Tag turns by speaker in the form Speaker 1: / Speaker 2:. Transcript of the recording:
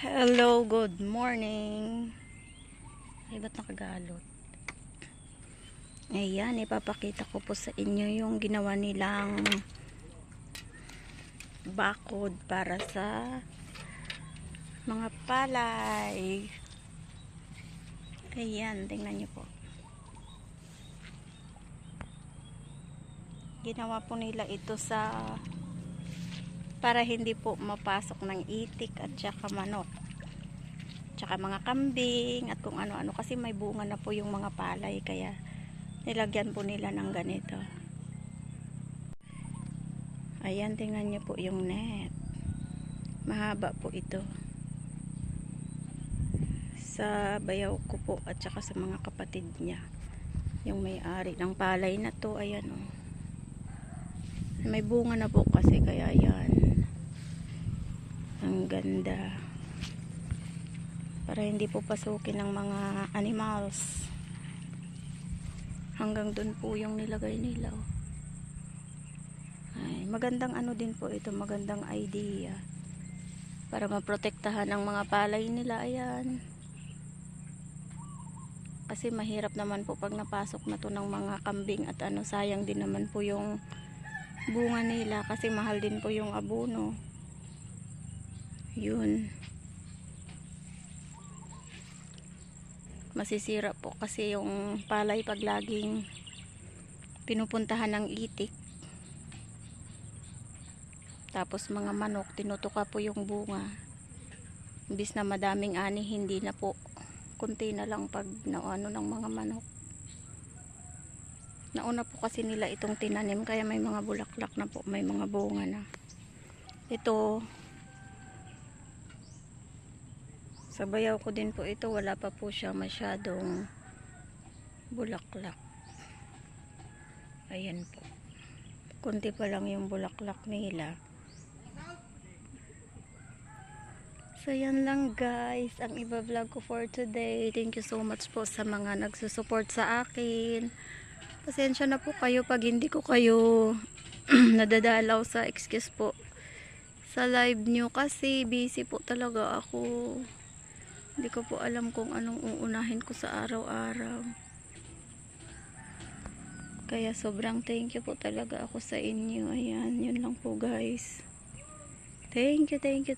Speaker 1: Hello, good morning. Ay, ba't nakagalot? Ayan, ipapakita ko po sa inyo yung ginawa nilang bakod para sa mga palay. Ayan, tingnan nyo po. Ginawa po nila ito para hindi po mapasok ng itik at saka manok. Tsaka mga kambing at kung ano-ano kasi may bunga na po yung mga palay kaya nilagyan po nila ng ganito. Ayan, tingnan nyo po yung net. Mahaba po ito. Sa bayaw ko po at saka sa mga kapatid niya. Yung may-ari ng palay na to, ayan o. May bunga na po kasi kaya yan. Ang ganda. Para hindi po pasukin ng mga animals. Hanggang dun po yung nilagay nila. Ay, magandang ano din po ito, magandang idea. Para maprotektahan ang mga palay nila, ayan. Kasi mahirap naman po pag napasok na to ng mga kambing at ano, sayang din naman po yung bunga nila kasi mahal din po yung abono. Yun. Masisira po kasi yung palay pag laging pinupuntahan ng itik. Tapos mga manok, tinutuka po yung bunga. Imbis na madaming ani, hindi na po. Kunti na lang pag naano ng mga manok. Nauna po kasi nila itong tinanim kaya may mga bulaklak na po, may mga bunga na. Ito, sa bayaw ko din po ito, wala pa po siya masyadong bulaklak. Ayan po. Kunti pa lang yung bulaklak nila. So yan lang guys, ang iba-vlog ko for today. Thank you so much po sa mga nagsusupport sa akin. Pasensya na po kayo pag hindi ko kayo nadadalaw sa excuse po sa live nyo kasi busy po talaga ako. Hindi ko po alam kung anong uunahin ko sa araw-araw. Kaya sobrang thank you po talaga ako sa inyo. Ayan, yun lang po guys. Thank you, thank you.